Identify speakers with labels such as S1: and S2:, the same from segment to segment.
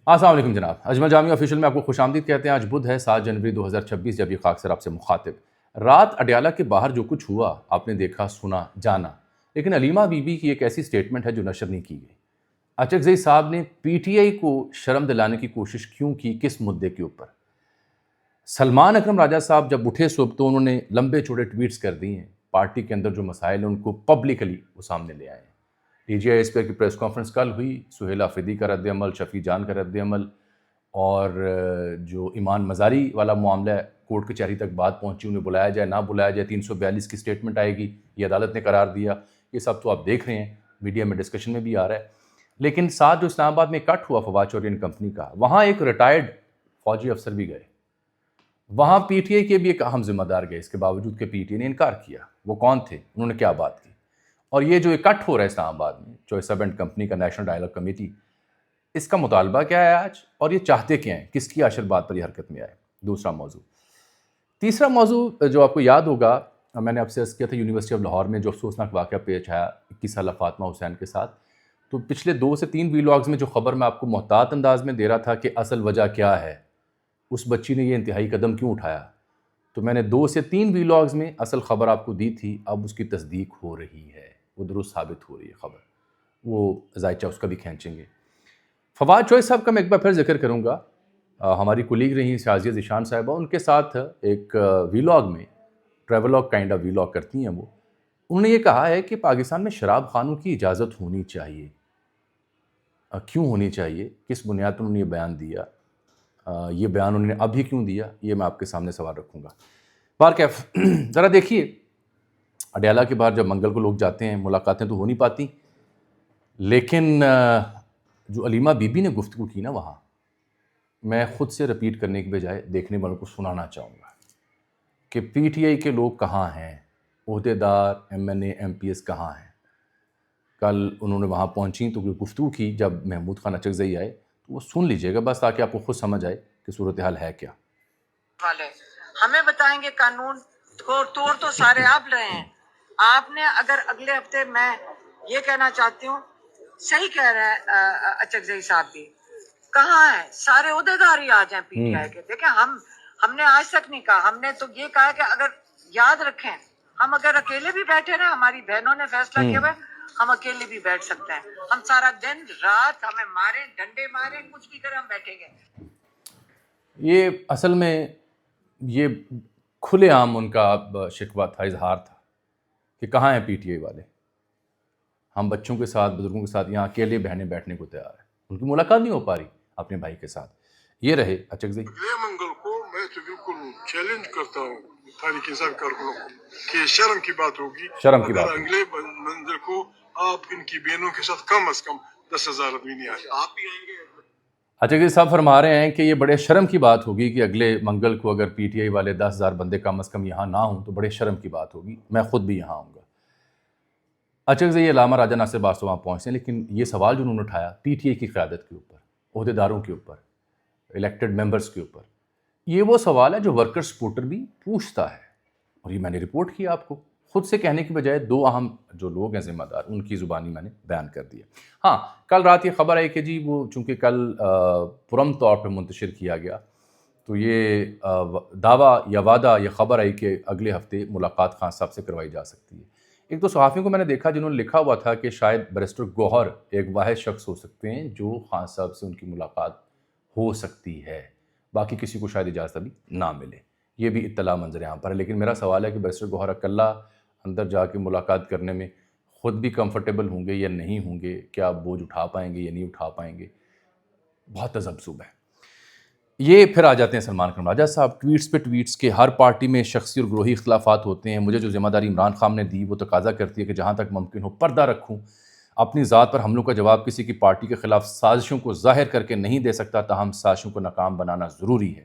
S1: السلام علیکم جناب، اجمل جامی آفیشیل میں آپ کو خوش آمدید کہتے ہیں۔ آج بدھ ہے 7 جنوری 2026، جب یہ خاکسر آپ سے مخاطب۔ رات اڈیالہ کے باہر جو کچھ ہوا آپ نے دیکھا، سنا، جانا، لیکن علیمہ بی بی کی ایک ایسی سٹیٹمنٹ ہے جو نشر نہیں کی گئی۔ اچکزئی صاحب نے پی ٹی آئی کو شرم دلانے کی کوشش کیوں کی، کس مدعے کے اوپر؟ سلمان اکرم راجہ صاحب جب اٹھے صبح تو انہوں نے لمبے چوڑے ٹویٹس کر دیے ہیں، پارٹی کے اندر جو مسائل ہیں ان کو پبلکلی وہ سامنے لے آئے ہیں۔ D G I S P کی پریس کانفرنس کل ہوئی، سہیل آفریدی کا رد عمل، شفیع جان کا رد عمل، اور جو ایمان مزاری والا معاملہ ہے، کورٹ کچہری تک بات پہنچی، انہیں بلایا جائے نہ بلایا جائے، 342 کی سٹیٹمنٹ آئے گی، یہ عدالت نے قرار دیا، یہ سب تو آپ دیکھ رہے ہیں، میڈیا میں ڈسکشن میں بھی آ رہا ہے۔ لیکن ساتھ جو اسلام آباد میں کٹ ہوا فواد چوہدری اینڈ کمپنی کا، وہاں ایک ریٹائرڈ فوجی افسر بھی گئے، وہاں پی ٹی آئی کے بھی ایک اہم ذمہ دار گئے، اس کے باوجود کہ پی ٹی آئی نے انکار کیا۔ وہ کون تھے، انہوں نے کیا بات کی؟ اور یہ جو اکٹھ ہو رہا ہے اسلام آباد میں چوائس ہب اینڈ کمپنی کا نیشنل ڈائلاگ کمیٹی، اس کا مطالبہ کیا ہے آج، اور یہ چاہتے کیا ہیں، کس کی آشر بات پر یہ حرکت میں آئے؟ دوسرا موضوع۔ تیسرا موضوع جو آپ کو یاد ہوگا، میں نے آپ سے عرض کیا تھا یونیورسٹی آف لاہور میں جو افسوسناک واقعہ پیش آیا 21 سالہ فاطمہ حسین کے ساتھ، تو پچھلے 2 سے 3 ویلاگز میں جو خبر میں آپ کو محتاط انداز میں دے رہا تھا کہ اصل وجہ کیا ہے، اس بچی نے یہ انتہائی قدم کیوں اٹھایا، تو میں نے 2 سے 3 ویلاگز میں اصل خبر آپ کو دی تھی، اب اس کی تصدیق ہو رہی ہے، وہ درست ثابت ہو رہی ہے خبر، وہ زائچہ اس کا بھی کھینچیں گے۔ فواد چوہدری صاحب کا میں ایک بار پھر ذکر کروں گا، ہماری کولیگ رہی شازیہ ذیشان صاحبہ، ان کے ساتھ ایک ویلاگ میں، ٹریولاگ کائنڈ آف ویلاگ کرتی ہیں وہ، انہوں نے یہ کہا ہے کہ پاکستان میں شراب خانوں کی اجازت ہونی چاہیے۔ کیوں ہونی چاہیے، کس بنیاد پر انہوں نے یہ بیان دیا، یہ بیان انہوں نے ابھی کیوں دیا، یہ میں آپ کے سامنے سوال رکھوں گا۔ بارکیف ذرا دیکھیے، اڈیالہ کے باہر جب منگل کو لوگ جاتے ہیں، ملاقاتیں تو ہو نہیں پاتی، لیکن جو علیمہ بی بی نے گفتگو کی نا وہاں، میں خود سے رپیٹ کرنے کی بجائے دیکھنے والوں کو سنانا چاہوں گا کہ پی ٹی آئی کے لوگ کہاں ہیں، عہدیدار، ایم این اے، ایم پی ایس کہاں ہیں۔ کل انہوں نے وہاں پہنچی تو گفتگو کی، جب محمود خان اچکزئی آئے تو وہ سن لیجئے گا بس، تاکہ آپ کو خود سمجھ آئے کہ صورتحال ہے کیا۔
S2: ہمیں بتائیں گے قانون توڑ تو سارے آپ رہے ہیں۔ آپ نے اگر اگلے ہفتے، میں یہ کہنا چاہتی ہوں، صحیح کہہ رہے ہیں اچکزئی صاحب بھی، کہاں ہے سارے عہدیدار ہی آ جائیں پی ٹی آئی کے۔ دیکھیں، ہم نے آج تک نہیں کہا، ہم نے تو یہ کہا کہ اگر یاد رکھیں، ہم اگر اکیلے بھی بیٹھے رہے، ہماری بہنوں نے فیصلہ کیا ہوا، ہم اکیلے بھی بیٹھ سکتے ہیں، ہم سارا دن رات ہمیں ماریں، ڈنڈے ماریں، کچھ بھی کریں، ہم بیٹھیں گے۔
S1: یہ اصل میں یہ کھلے عام ان کا شکوہ تھا، اظہار تھا کہ کہاں ہیں پی ٹی آئی والے، ہم بچوں کے ساتھ، بزرگوں کے ساتھ یہاں اکیلے بہنیں بیٹھنے کو تیار ہیں، ان کی ملاقات نہیں ہو پا رہی اپنے بھائی کے ساتھ۔ یہ رہے اچکزئی۔
S3: اگلے منگل کو میں تو بالکل چیلنج کرتا ہوں تاریخ انصاف کارکنوں کو کہ شرم کی بات ہوگی،
S1: شرم کی بات
S3: اگر
S1: ہوگی۔
S3: اگلے منگل کو آپ ان کی بہنوں کے ساتھ کم از کم 10,000 آدمی نہیں آئے، آپ بھی آئیں گے۔
S1: اچکزئی صاحب فرما رہے ہیں کہ یہ بڑے شرم کی بات ہوگی کہ اگلے منگل کو اگر پی ٹی آئی والے 10,000 بندے کم از کم یہاں نہ ہوں تو بڑے شرم کی بات ہوگی، میں خود بھی یہاں آؤں گا۔ اچکزئی علامہ راجہ ناصر باسطو وہاں پہنچتے ہیں، لیکن یہ سوال جو انہوں نے اٹھایا پی ٹی آئی کی قیادت کے اوپر، عہدیداروں کے اوپر، الیکٹڈ ممبرز کے اوپر، یہ وہ سوال ہے جو ورکر سپورٹر بھی پوچھتا ہے، اور یہ میں نے رپورٹ کیا آپ کو، خود سے کہنے کی بجائے 2 اہم جو لوگ ہیں ذمہ دار، ان کی زبانی میں نے بیان کر دیا۔ ہاں، کل رات یہ خبر آئی کہ جی وہ چونکہ کل پرم طور پہ منتشر کیا گیا، تو یہ دعویٰ یا وعدہ یا خبر آئی کہ اگلے ہفتے ملاقات خان صاحب سے کروائی جا سکتی ہے۔ ایک دو صحافیوں کو میں نے دیکھا جنہوں نے لکھا ہوا تھا کہ شاید بیرسٹر گوہر ایک واحد شخص ہو سکتے ہیں جو خان صاحب سے ان کی ملاقات ہو سکتی ہے، باقی کسی کو شاید اجازت ابھی نہ ملے، یہ بھی اطلاع منظر عام پر ہے۔ لیکن میرا سوال ہے کہ بیرسٹر گوہر اکلا اندر جا کے ملاقات کرنے میں خود بھی کمفرٹیبل ہوں گے یا نہیں ہوں گے، کیا بوجھ اٹھا پائیں گے یا نہیں اٹھا پائیں گے، بہت تذبذب ہے۔ یہ پھر آ جاتے ہیں سلمان اکرم راجہ صاحب، ٹویٹس پہ ٹویٹس کے، ہر پارٹی میں شخصی اور گروہی اختلافات ہوتے ہیں، مجھے جو ذمہ داری عمران خان نے دی وہ تقاضا کرتی ہے کہ جہاں تک ممکن ہو پردہ رکھوں، اپنی ذات پر حملوں کا جواب کسی کی پارٹی کے خلاف سازشوں کو ظاہر کر کے نہیں دے سکتا، تاہم سازشوں کو ناکام بنانا ضروری ہے،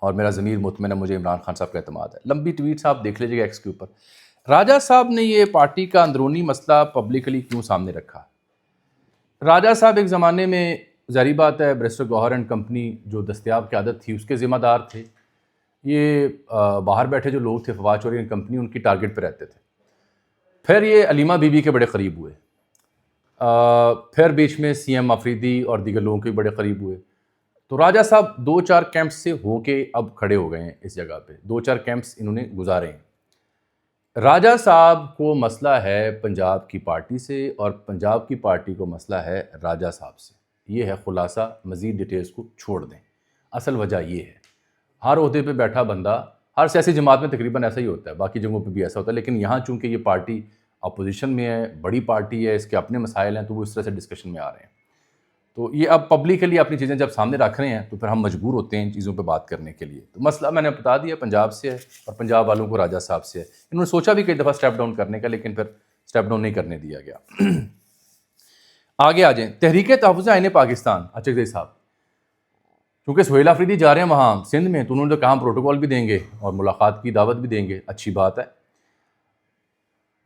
S1: اور میرا ضمیر مطمئن ہے، مجھے عمران خان صاحب کا اعتماد ہے۔ لمبی ٹویٹس آپ دیکھ لیجیے گا ایکس کے اوپر۔ راجہ صاحب نے یہ پارٹی کا اندرونی مسئلہ پبلکلی کیوں سامنے رکھا؟ راجہ صاحب ایک زمانے میں، ظاہری بات ہے، بیرسٹر گوہر اینڈ کمپنی جو دستیاب قیادت تھی اس کے ذمہ دار تھے، یہ باہر بیٹھے جو لوگ تھے فواد چوہدری اینڈ کمپنی، ان کی ٹارگٹ پہ رہتے تھے۔ پھر یہ علیمہ بی بی کے بڑے قریب ہوئے، پھر بیچ میں سی ایم آفریدی اور دیگر لوگوں کے بڑے قریب ہوئے. تو راجہ صاحب 2-4 کیمپس سے ہو کے اب کھڑے ہو گئے ہیں اس جگہ پہ. 2-4 کیمپس انہوں نے گزارے ہیں. راجہ صاحب کو مسئلہ ہے پنجاب کی پارٹی سے اور پنجاب کی پارٹی کو مسئلہ ہے راجہ صاحب سے. یہ ہے خلاصہ، مزید ڈیٹیلز کو چھوڑ دیں. اصل وجہ یہ ہے، ہر عہدے پہ بیٹھا بندہ، ہر سیاسی جماعت میں تقریباً ایسا ہی ہوتا ہے، باقی جگہوں پہ بھی ایسا ہوتا ہے، لیکن یہاں چونکہ یہ پارٹی اپوزیشن میں ہے، بڑی پارٹی ہے، اس کے اپنے مسائل ہیں، تو وہ اس طرح سے ڈسکشن میں آ رہے ہیں. تو یہ اب پبلکلی اپنی چیزیں جب سامنے رکھ رہے ہیں تو پھر ہم مجبور ہوتے ہیں ان چیزوں پہ بات کرنے کے لیے. تو مسئلہ میں نے بتا دیا پنجاب سے ہے اور پنجاب والوں کو راجہ صاحب سے ہے. انہوں نے سوچا بھی کئی دفعہ سٹیپ ڈاؤن کرنے کا، لیکن پھر سٹیپ ڈاؤن نہیں کرنے دیا گیا. آگے آ جائیں. تحریک تحفظ آئین پاکستان، اچکزئی صاحب، کیونکہ سہیل آفریدی جا رہے ہیں وہاں سندھ میں، تو انہوں نے کہا ہم پروٹوکول بھی دیں گے اور ملاقات کی دعوت بھی دیں گے. اچھی بات ہے.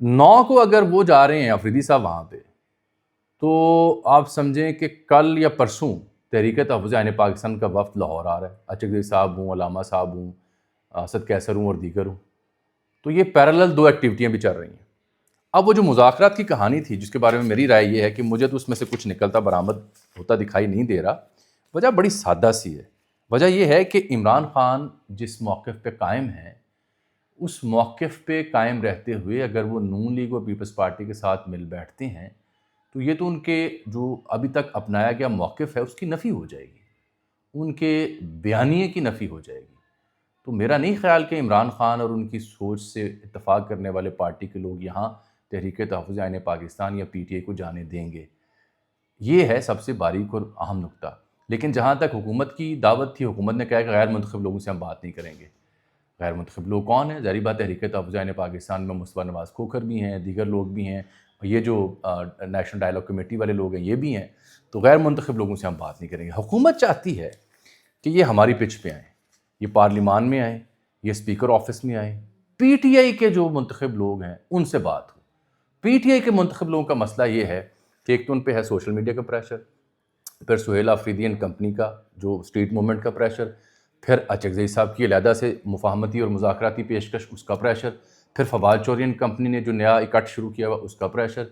S1: 9 کو اگر وہ جا رہے ہیں آفریدی صاحب وہاں پہ، تو آپ سمجھیں کہ کل یا پرسوں تحریک تحفظ آئین پاکستان کا وفد لاہور آ رہا ہے. اچکزئی صاحب ہوں، علامہ صاحب ہوں، اسد کیسر ہوں اور دیگر ہوں. تو یہ پیرالل 2 ایکٹیویٹیاں بھی چل رہی ہیں. اب وہ جو مذاکرات کی کہانی تھی، جس کے بارے میں میری رائے یہ ہے کہ مجھے تو اس میں سے کچھ نکلتا برآمد ہوتا دکھائی نہیں دے رہا. وجہ بڑی سادہ سی ہے. وجہ یہ ہے کہ عمران خان جس موقف پہ قائم ہیں، اس موقف پہ قائم رہتے ہوئے اگر وہ نون لیگ اور پیپلز پارٹی کے ساتھ مل بیٹھتے ہیں تو یہ تو ان کے جو ابھی تک اپنایا گیا موقف ہے اس کی نفی ہو جائے گی، ان کے بیانیے کی نفی ہو جائے گی. تو میرا نہیں خیال کہ عمران خان اور ان کی سوچ سے اتفاق کرنے والے پارٹی کے لوگ یہاں تحریک تحفظ آئین پاکستان یا پی ٹی آئی کو جانے دیں گے. یہ ہے سب سے باریک اور اہم نقطہ. لیکن جہاں تک حکومت کی دعوت تھی، حکومت نے کہا کہ غیر منتخب لوگوں سے ہم بات نہیں کریں گے. غیر منتخب لوگ کون ہیں؟ ظاہری بات تحریک تحفظ آئین پاکستان میں مصطفیٰ نواز کھوکھر بھی ہیں، دیگر لوگ بھی ہیں، یہ جو نیشنل ڈائیلاگ کمیٹی والے لوگ ہیں یہ بھی ہیں. تو غیر منتخب لوگوں سے ہم بات نہیں کریں گے. حکومت چاہتی ہے کہ یہ ہماری پچ پہ آئیں، یہ پارلیمان میں آئیں، یہ اسپیکر آفس میں آئیں، پی ٹی آئی کے جو منتخب لوگ ہیں ان سے بات ہو. پی ٹی آئی کے منتخب لوگوں کا مسئلہ یہ ہے کہ ایک تو ان پہ ہے سوشل میڈیا کا پریشر، پھر سہیل آفریدی اینڈ کمپنی کا جو اسٹریٹ موومنٹ کا پریشر، پھر اچکزئی صاحب کی علیحدہ سے مفاہمتی اور مذاکراتی پیشکش اس کا پریشر، پھر فواد چوہدری اینڈ کمپنی نے جو نیا اکٹھ شروع کیا ہوا اس کا پریشر.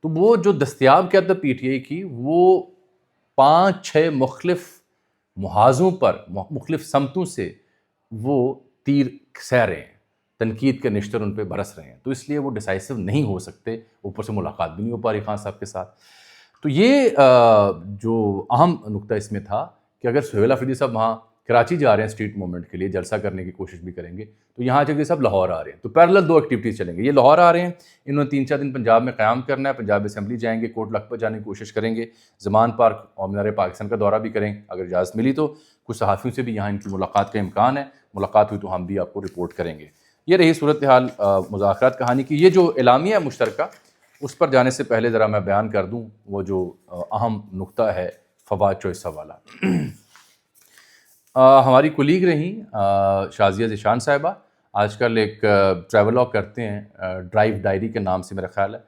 S1: تو وہ جو دستیاب کیا تھا پی ٹی آئی کی، وہ 5-6 مختلف محاذوں پر مختلف سمتوں سے وہ تیر سہ رہے ہیں، تنقید کے نشتر ان پہ برس رہے ہیں. تو اس لیے وہ ڈیسائسو نہیں ہو سکتے. اوپر سے ملاقات بھی نہیں ہو پا رہی خان صاحب کے ساتھ. تو یہ جو اہم نقطہ اس میں تھا کہ اگر سہیل آفریدی صاحب وہاں کراچی جا رہے ہیں اسٹریٹ موومنٹ کے لیے، جلسہ کرنے کی کوشش بھی کریں گے، تو یہاں چکے صاحب لاہور آ رہے ہیں. تو پیرالل 2 ایکٹیویٹیز چلیں گے. یہ لاہور آ رہے ہیں، انہوں نے 3-4 دن پنجاب میں قیام کرنا ہے، پنجاب اسمبلی جائیں گے، کوٹ لکھپت جانے کی کوشش کریں گے، زمان پارک اور مینار پاکستان کا دورہ بھی کریں اگر اجازت ملی تو. کچھ صحافیوں سے بھی یہاں ان کی ملاقات کا امکان ہے. ملاقات ہوئی تو ہم بھی آپ کو رپورٹ کریں گے. یہ رہی صورتحال مذاکرات کہانی کی. یہ جو اعلامیہ ہے مشترکہ، اس پر جانے سے پہلے ذرا میں بیان کر دوں وہ جو اہم نقطہ ہے فواد چوہدری صاحب والا. ہماری کولیگ رہیں شازیہ ذیشان صاحبہ، آج کل ایک ٹریولاگ کرتے ہیں ڈرائیو ڈائری کے نام سے میرا خیال ہے.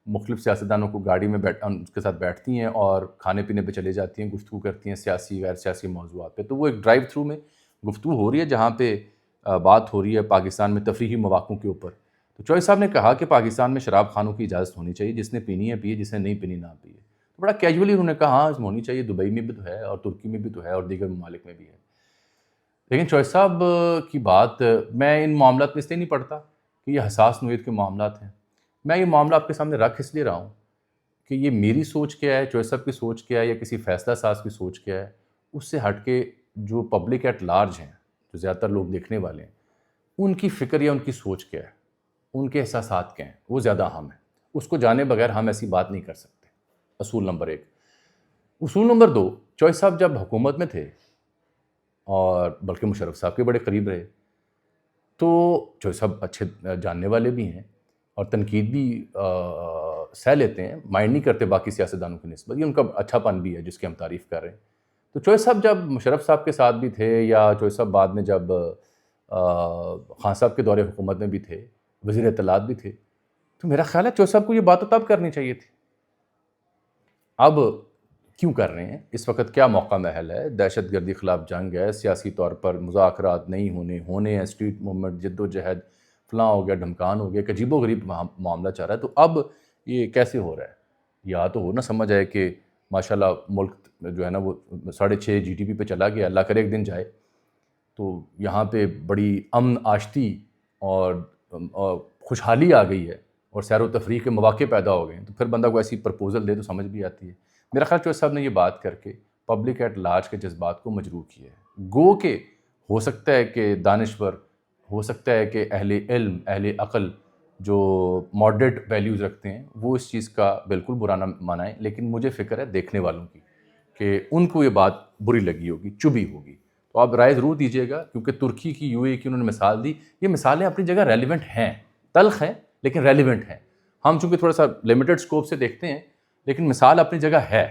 S1: مختلف سیاستدانوں کو گاڑی میں ان کے ساتھ بیٹھتی ہیں اور کھانے پینے پہ چلے جاتی ہیں، گفتگو کرتی ہیں سیاسی غیر سیاسی موضوعات پہ. تو وہ ایک ڈرائیو تھرو میں گفتگو ہو رہی ہے جہاں پہ بات ہو رہی ہے پاکستان میں تفریحی مواقعوں کے اوپر. تو چوہدری صاحب نے کہا کہ پاکستان میں شراب خانوں کی اجازت ہونی چاہیے، جس نے پینی ہے پیے، جس نے نہیں پینی نہ پیے. تو بڑا کیجولی انہوں نے کہا ہاں ہونی چاہیے، دبئی میں بھی تو ہے اور ترکی میں بھی تو ہے اور دیگر ممالک میں بھی ہے. لیکن چوہدری صاحب کی بات میں ان معاملات میں اس لیے نہیں پڑھتا کہ یہ حساس نوعیت کے معاملات ہیں. میں یہ معاملہ آپ کے سامنے رکھ اس لیے رہا ہوں کہ یہ میری سوچ کیا ہے، چوہدری صاحب کی سوچ کیا ہے، یا کسی فیصلہ ساز کی سوچ کیا ہے، اس سے ہٹ کے جو پبلک ایٹ لارج ہیں، جو زیادہ تر لوگ دیکھنے والے ہیں، ان کی فکر یا ان کی سوچ کیا ہے، ان کے احساسات کیا ہیں، وہ زیادہ اہم ہے. اس کو جانے بغیر ہم ایسی بات نہیں کر سکتے. اصول نمبر 1. اصول نمبر 2، چوہدری صاحب جب حکومت میں تھے اور بلکہ مشرف صاحب کے بڑے قریب رہے، تو چوہدری صاحب اچھے جاننے والے بھی ہیں اور تنقید بھی سہ لیتے ہیں، مائنڈ نہیں کرتے باقی سیاستدانوں کی نسبت. یہ ان کا اچھا پن بھی ہے جس کی ہم تعریف کر رہے ہیں. تو چوہدری صاحب جب مشرف صاحب کے ساتھ بھی تھے، یا چوہدری صاحب بعد میں جب خان صاحب کے دور حکومت میں بھی تھے، وزیر اطلاعات بھی تھے، تو میرا خیال ہے چوہدری صاحب کو یہ بات تو تب کرنی چاہیے تھی. اب کیوں کر رہے ہیں؟ اس وقت کیا موقع محل ہے؟ دہشت گردی خلاف جنگ ہے، سیاسی طور پر مذاکرات نہیں ہونے ہیں، اسٹریٹ موومنٹ جد و جہد فلاں ہو گیا، ڈھمکان ہو گیا، ایک عجیب و غریب معاملہ چل رہا ہے. تو اب یہ کیسے ہو رہا ہے؟ یا تو وہ نہ سمجھ آئے کہ ماشاءاللہ ملک جو ہے نا وہ 6.5 GDP پہ چلا گیا، اللہ کرے ایک دن جائے تو یہاں پہ بڑی امن آشتی اور خوشحالی آ گئی ہے اور سیر و تفریح کے مواقع پیدا ہو گئے ہیں، تو پھر بندہ کو ایسی پرپوزل دے تو سمجھ بھی آتی ہے۔ میرا خیال چوہدری صاحب نے یہ بات کر کے پبلک ایٹ لارج کے جذبات کو مجروح کیا ہے۔ گو کہ ہو سکتا ہے کہ دانشور، ہو سکتا ہے کہ اہل علم، اہل عقل جو ماڈریٹ ویلیوز رکھتے ہیں وہ اس چیز کا بالکل برا نہ منائیں، لیکن مجھے فکر ہے دیکھنے والوں کی کہ ان کو یہ بات بری لگی ہوگی، چبھی ہوگی۔ تو آپ رائے ضرور دیجیے گا، کیونکہ ترکی کی UAE کی انہوں نے مثال دی، یہ مثالیں اپنی جگہ ریلیونٹ ہیں، تلخ ہیں لیکن ریلیونٹ ہیں۔ ہم چونکہ تھوڑا سا لمیٹڈ سکوپ سے دیکھتے ہیں، لیکن مثال اپنی جگہ ہے۔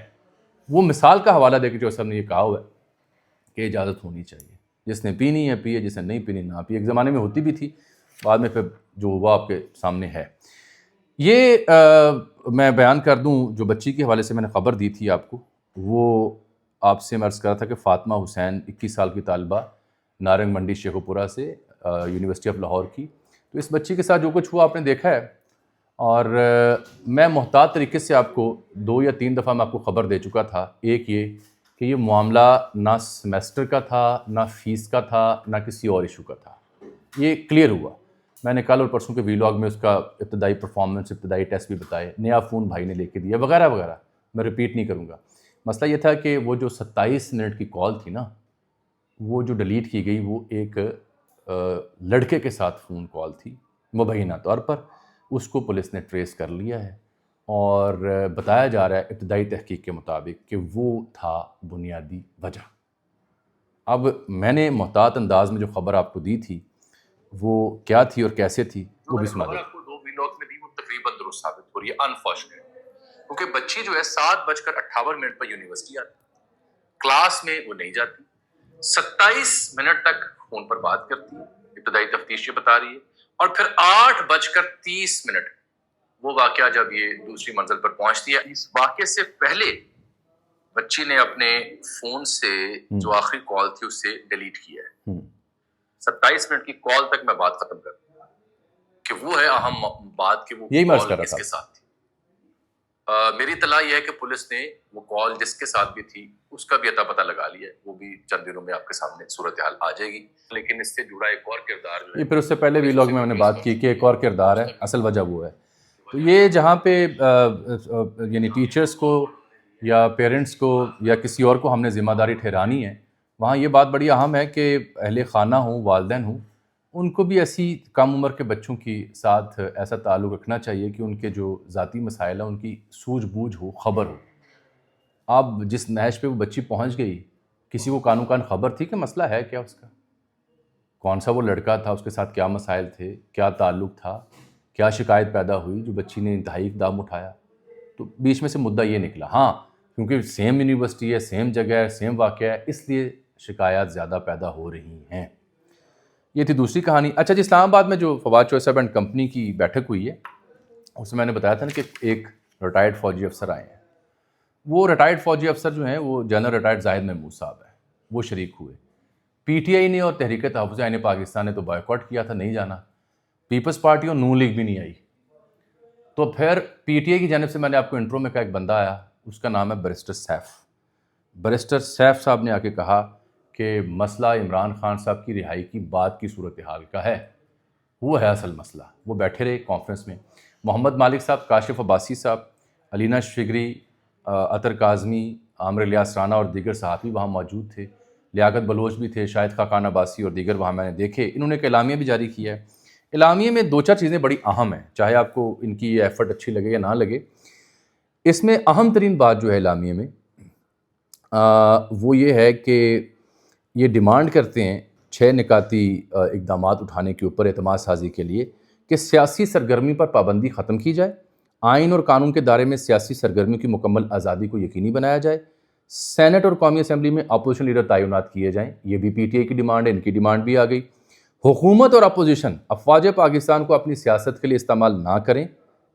S1: وہ مثال کا حوالہ دے کے جو صاحب نے یہ کہا ہوا ہے کہ اجازت ہونی چاہیے، جس نے پینی ہے پیے، جس نے نہیں پینی نہ پیے۔ ایک زمانے میں ہوتی بھی تھی، بعد میں پھر جو ہوا آپ کے سامنے ہے۔ یہ میں بیان کر دوں جو بچی کے حوالے سے میں نے خبر دی تھی آپ کو، وہ آپ سے میں عرض کر رہا تھا کہ فاطمہ حسین 21 سال کی طالبہ، نارنگ منڈی شیخو پورہ سے، یونیورسٹی آف لاہور کی۔ تو اس بچی کے ساتھ جو کچھ ہوا آپ نے دیکھا ہے، اور میں محتاط طریقے سے آپ کو 2 یا 3 دفعہ میں آپ کو خبر دے چکا تھا۔ ایک یہ کہ یہ معاملہ نہ سیمیسٹر کا تھا، نہ فیس کا تھا، نہ کسی اور ایشو کا تھا، یہ کلیئر ہوا۔ میں نے کل اور پرسوں کے ویلاگ میں اس کا ابتدائی پرفارمنس، ابتدائی ٹیسٹ بھی بتائے، نیا فون بھائی نے لے کے دیا وغیرہ وغیرہ، میں ریپیٹ نہیں کروں گا۔ مسئلہ یہ تھا کہ وہ جو 27 منٹ کی کال تھی نا، وہ جو ڈیلیٹ کی گئی، وہ ایک لڑکے کے ساتھ فون کال تھی مبینہ طور پر۔ اس کو پولیس نے ٹریس کر لیا ہے اور بتایا جا رہا ہے ابتدائی تحقیق کے مطابق کہ وہ تھا بنیادی وجہ۔ اب میں نے محتاط انداز میں جو خبر آپ کو دی تھی وہ کیا تھی اور کیسے تھی وہ بھی سنا دیں۔ آپ کو 2 ویلاگ میں دی وہ تقریباً درست ثابت ہو رہی ہے، انفارچونیٹ، کیونکہ بچی جو ہے 7:58 پر یونیورسٹی آتی، کلاس میں وہ نہیں جاتی، 27 منٹ تک فون پر بات کرتی ہے، ابتدائی تفتیش یہ بتا رہی ہے، اور پھر 8:30 وہ واقعہ جب یہ دوسری منزل پر پہنچتی ہے، اس واقعے سے پہلے بچی نے اپنے فون سے جو آخری کال تھی اس سے ڈیلیٹ کیا ہے۔ 27 منٹ کی کال تک میں بات ختم کر دوں کہ وہ ہے اہم بات کہ وہ کال کس کے ساتھ تھی۔ میری اطلاع یہ ہے کہ پولیس نے وہ کال جس کے ساتھ بھی تھی اس کا بھی اتا پتہ لگا لیا ہے، وہ بھی چند دنوں میں آپ کے سامنے صورتحال آ جائے گی۔ لیکن اس سے جڑا ایک اور کردار جو ہے، پھر اس سے پہلے ویلاگ میں نے بات کی کہ ایک اور کردار ہے، اصل وجہ وہ ہے۔ تو یہ جہاں پہ یعنی ٹیچرز کو یا پیرنٹس کو یا کسی اور کو ہم نے ذمہ داری ٹھہرانی ہے، وہاں یہ بات بڑی اہم ہے کہ اہل خانہ ہوں، والدین ہوں، ان کو بھی ایسی کم عمر کے بچوں کی ساتھ ایسا تعلق رکھنا چاہیے کہ ان کے جو ذاتی مسائل ہیں ان کی سوجھ بوجھ ہو، خبر ہو۔ اب جس نہج پہ وہ بچی پہنچ گئی، کسی کو کانوں کان خبر تھی کہ مسئلہ ہے کیا اس کا، کون سا وہ لڑکا تھا، اس کے ساتھ کیا مسائل تھے، کیا تعلق تھا، کیا شکایت پیدا ہوئی جو بچی نے انتہائی اقدام اٹھایا۔ تو بیچ میں سے مدعا یہ نکلا، ہاں کیونکہ سیم یونیورسٹی ہے، سیم جگہ ہے، سیم واقعہ ہے، اس لیے شکایات زیادہ پیدا ہو رہی ہیں۔ یہ تھی دوسری کہانی۔ اچھا جی، اسلام آباد میں جو فواد چوہدری صاحب اینڈ کمپنی کی بیٹھک ہوئی ہے، اس میں نے بتایا تھا نا کہ ایک ریٹائرڈ فوجی افسر آئے ہیں۔ وہ ریٹائرڈ فوجی افسر جو ہیں وہ جنرل ریٹائرڈ زاہد محمود صاحب ہیں، وہ شریک ہوئے۔ PTI نے اور تحریک تحفظ عین پاکستان نے تو بائیکاٹ کیا تھا، نہیں جانا۔ پیپلز پارٹی اور نون لیگ بھی نہیں آئی۔ تو پھر PTI کی جانب سے میں نے آپ کو انٹرو میں کہا ایک بندہ آیا، اس کا نام ہے بیرسٹر سیف۔ بیرسٹر سیف صاحب نے آ کے کہا کہ مسئلہ عمران خان صاحب کی رہائی کی بعد کی صورتحال کا ہے، وہ ہے اصل مسئلہ۔ وہ بیٹھے رہے کانفرنس میں، محمد مالک صاحب، کاشف عباسی صاحب، علینا شگری، عطر کاظمی، عامر الیاس رانا اور دیگر صحافی وہاں موجود تھے، لیاقت بلوچ بھی تھے، شاہد خاقان عباسی اور دیگر وہاں میں نے دیکھے۔ انہوں نے ایک اعلامیہ بھی جاری کیا ہے۔ اعلامیے میں 2-4 چیزیں بڑی اہم ہیں، چاہے آپ کو ان کی یہ ایفرٹ اچھی لگے یا نہ لگے۔ اس میں اہم ترین بات جو ہے اعلامیے میں وہ یہ ہے کہ یہ ڈیمانڈ کرتے ہیں 6 نکاتی اقدامات اٹھانے کے اوپر اعتماد سازی کے لیے کہ سیاسی سرگرمی پر پابندی ختم کی جائے، آئین اور قانون کے دائرے میں سیاسی سرگرمیوں کی مکمل آزادی کو یقینی بنایا جائے، سینٹ اور قومی اسمبلی میں اپوزیشن لیڈر تعینات کیے جائیں، یہ بھی PTI کی ڈیمانڈ ہے، ان کی ڈیمانڈ بھی آ گئی۔ حکومت اور اپوزیشن افواج پاکستان کو اپنی سیاست کے لیے استعمال نہ کریں،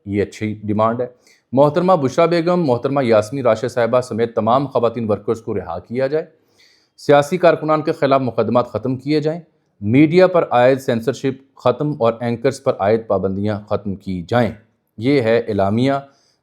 S1: یہ اچھی ڈیمانڈ ہے۔ محترمہ بشرا بیگم، محترمہ یاسمین راشد صاحبہ سمیت تمام خواتین ورکرز کو رہا کیا جائے، سیاسی کارکنان کے خلاف مقدمات ختم کیے جائیں، میڈیا پر عائد سینسرشپ ختم اور اینکرز پر عائد پابندیاں ختم کی جائیں۔ یہ ہے اعلامیہ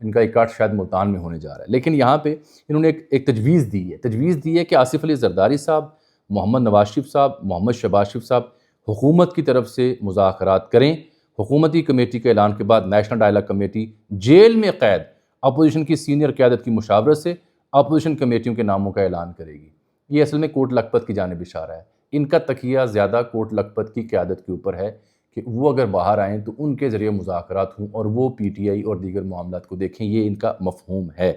S1: ان کا اکاٹ شاید ملتان میں ہونے جا رہا ہے۔ لیکن یہاں پہ انہوں نے ایک تجویز دی ہے کہ آصف علی زرداری صاحب، محمد نواز شریف صاحب، محمد شہباز شریف صاحب حکومت کی طرف سے مذاکرات کریں، حکومتی کمیٹی کے اعلان کے بعد نیشنل ڈائلاگ کمیٹی جیل میں قید اپوزیشن کی سینئر قیادت کی مشاورت سے اپوزیشن کمیٹیوں کے ناموں کا اعلان کرے گی۔ یہ اصل میں کوٹ لکھپت کی جانب اشارہ ہے۔ ان کا تکیہ زیادہ کوٹ لکھپت کی قیادت کے اوپر ہے کہ وہ اگر باہر آئیں تو ان کے ذریعے مذاکرات ہوں اور وہ پی ٹی آئی اور دیگر معاملات کو دیکھیں، یہ ان کا مفہوم ہے۔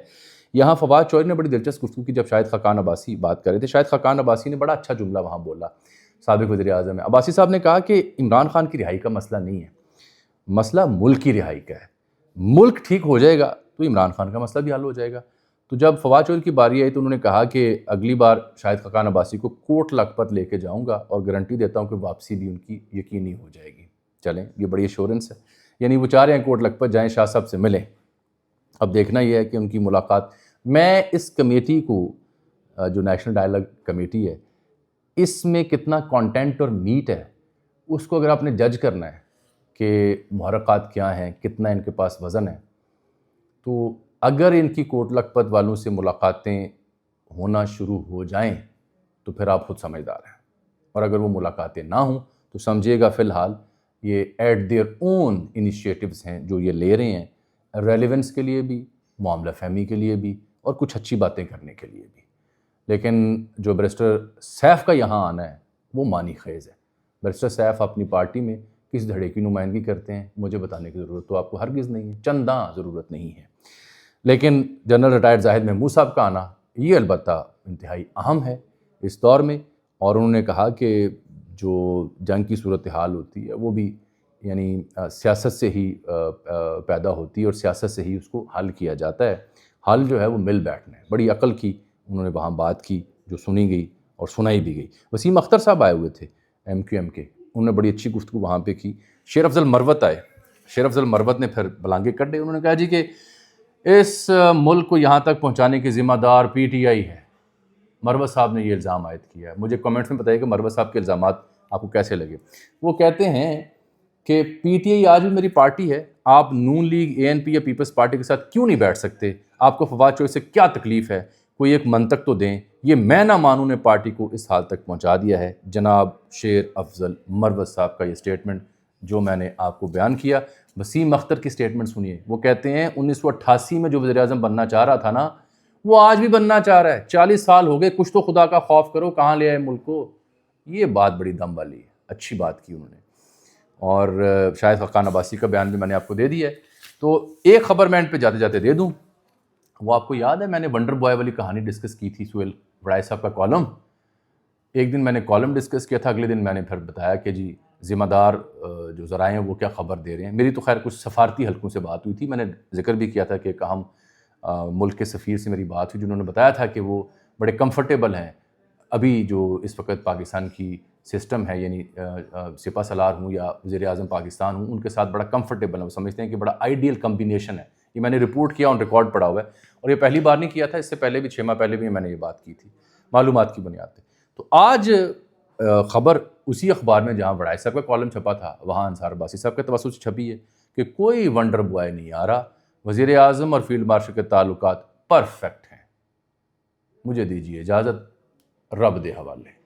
S1: یہاں فواد چوہدری نے بڑی دلچسپ گفتگو کی جب شاہد خاقان عباسی بات کر رہے تھے۔ شاہد خاقان عباسی نے بڑا اچھا جملہ وہاں بولا، سابق وزیر اعظم ہے۔ عباسی صاحب نے کہا کہ عمران خان کی رہائی کا مسئلہ نہیں ہے، مسئلہ ملک کی رہائی کا ہے۔ ملک ٹھیک ہو جائے گا تو عمران خان کا مسئلہ بھی حل ہو جائے گا۔ تو جب فواد چوہدری کی باری آئی تو انہوں نے کہا کہ اگلی بار شاہد خاقان عباسی کو کوٹ لکھپت لے کے جاؤں گا اور گارنٹی دیتا ہوں کہ واپسی بھی ان کی یقینی ہو جائے گی۔ چلیں، یہ بڑی ایشورنس ہے، یعنی وہ چاہ رہے ہیں کوٹ لکھپت جائیں، شاہ صاحب سے ملیں۔ اب دیکھنا یہ ہے کہ ان کی ملاقات، میں اس کمیٹی کو جو نیشنل ڈائلاگ کمیٹی ہے، اس میں کتنا کانٹینٹ اور میٹ ہے، اس کو اگر آپ نے جج کرنا ہے کہ محرکات کیا ہیں، کتنا ان کے پاس وزن ہے، تو اگر ان کی کوٹ لکھپت والوں سے ملاقاتیں ہونا شروع ہو جائیں تو پھر آپ خود سمجھدار ہیں، اور اگر وہ ملاقاتیں نہ ہوں تو سمجھیے گا فی الحال یہ ایٹ دیئر اون انیشیٹیوز ہیں جو یہ لے رہے ہیں، ریلیونس کے لیے بھی، معاملہ فہمی کے لیے بھی، اور کچھ اچھی باتیں کرنے کے لیے بھی۔ لیکن جو بیرسٹر سیف کا یہاں آنا ہے وہ معنی خیز ہے۔ بیرسٹر سیف اپنی پارٹی میں کس دھڑے کی نمائندگی کرتے ہیں مجھے بتانے کی ضرورت تو آپ کو ہرگز نہیں ہے، چنداں ضرورت نہیں ہے۔ لیکن جنرل ریٹائرڈ زاہد محمود صاحب کا آنا یہ البتہ انتہائی اہم ہے اس دور میں، اور انہوں نے کہا کہ جو جنگ کی صورتحال ہوتی ہے وہ بھی یعنی سیاست سے ہی پیدا ہوتی ہے اور سیاست سے ہی اس کو حل کیا جاتا ہے۔ حل جو ہے وہ مل بیٹھنا ہے۔ بڑی عقل کی انہوں نے وہاں بات کی جو سنی گئی اور سنائی بھی گئی۔ وسیم اختر صاحب آئے ہوئے تھے MQM کے، انہوں نے بڑی اچھی گفتگو وہاں پہ کی۔ شیر افضل مروت آئے، شیر افضل مروت نے پھر بلانگے کڈے، انہوں نے کہا جی کہ اس ملک کو یہاں تک پہنچانے کی ذمہ دار PTI ہے۔ مروت صاحب نے یہ الزام عائد کیا ہے۔ مجھے کمنٹس میں بتائیے کہ مروت صاحب کے الزامات آپ کو کیسے لگے۔ وہ کہتے ہیں کہ PTI آج بھی میری پارٹی ہے، آپ نون لیگ، ANP یا پیپلز پارٹی کے ساتھ کیوں نہیں بیٹھ سکتے؟ آپ کو فواد چوہدری سے کیا تکلیف ہے؟ کوئی ایک منطق تو دیں۔ یہ میں نہ مانوں نے پارٹی کو اس حال تک پہنچا دیا ہے۔ جناب شیر افضل مروت صاحب کا یہ سٹیٹمنٹ جو میں نے آپ کو بیان کیا۔ وسیم اختر کی سٹیٹمنٹ سنیے، وہ کہتے ہیں 1988 میں جو وزیر اعظم بننا چاہ رہا تھا نا، وہ آج بھی بننا چاہ رہا ہے۔ 40 سال ہو گئے، کچھ تو خدا کا خوف کرو، کہاں لے آئے ملک کو۔ یہ بات بڑی دم والی ہے، اچھی بات کی انہوں نے۔ اور شاہد خاقان عباسی کا بیان بھی میں نے آپ کو دے دیا ہے۔ تو ایک خبر میں ان پہ جاتے جاتے دے دوں، وہ آپ کو یاد ہے میں نے ونڈر بوائے والی کہانی ڈسکس کی تھی، سہیل وڑائے صاحب کا کالم۔ ایک دن میں نے کالم ڈسکس کیا تھا، اگلے دن میں نے پھر بتایا کہ جی ذمہ دار جو ذرائع ہیں وہ کیا خبر دے رہے ہیں۔ میری تو خیر کچھ سفارتی حلقوں سے بات ہوئی تھی، میں نے ذکر بھی کیا تھا کہ ایک اہم ملک کے سفیر سے میری بات ہوئی جنہوں نے بتایا تھا کہ وہ بڑے کمفرٹیبل ہیں ابھی جو اس وقت پاکستان کی سسٹم ہے، یعنی سپہ سالار ہوں یا وزیر اعظم پاکستان ہوں، ان کے ساتھ بڑا کمفرٹیبل ہے، وہ سمجھتے ہیں کہ بڑا آئیڈیل کمبینیشن ہے۔ یہ میں نے رپورٹ کیا، آن ریکارڈ پڑا ہوا ہے، اور یہ پہلی بار نہیں کیا تھا، اس سے پہلے بھی 6 ماہ پہلے بھی میں نے یہ بات کی تھی معلومات کی بنیاد پہ۔ تو آج خبر اسی اخبار میں جہاں وڑائے صاحب کا کالم چھپا تھا، وہاں انصار عباسی صاحب کے توسط سے چھپی ہے کہ کوئی ونڈر بوائے نہیں آ رہا، وزیر اعظم اور فیلڈ مارشل کے تعلقات پرفیکٹ ہیں۔ مجھے دیجیے اجازت، رب دے حوالے۔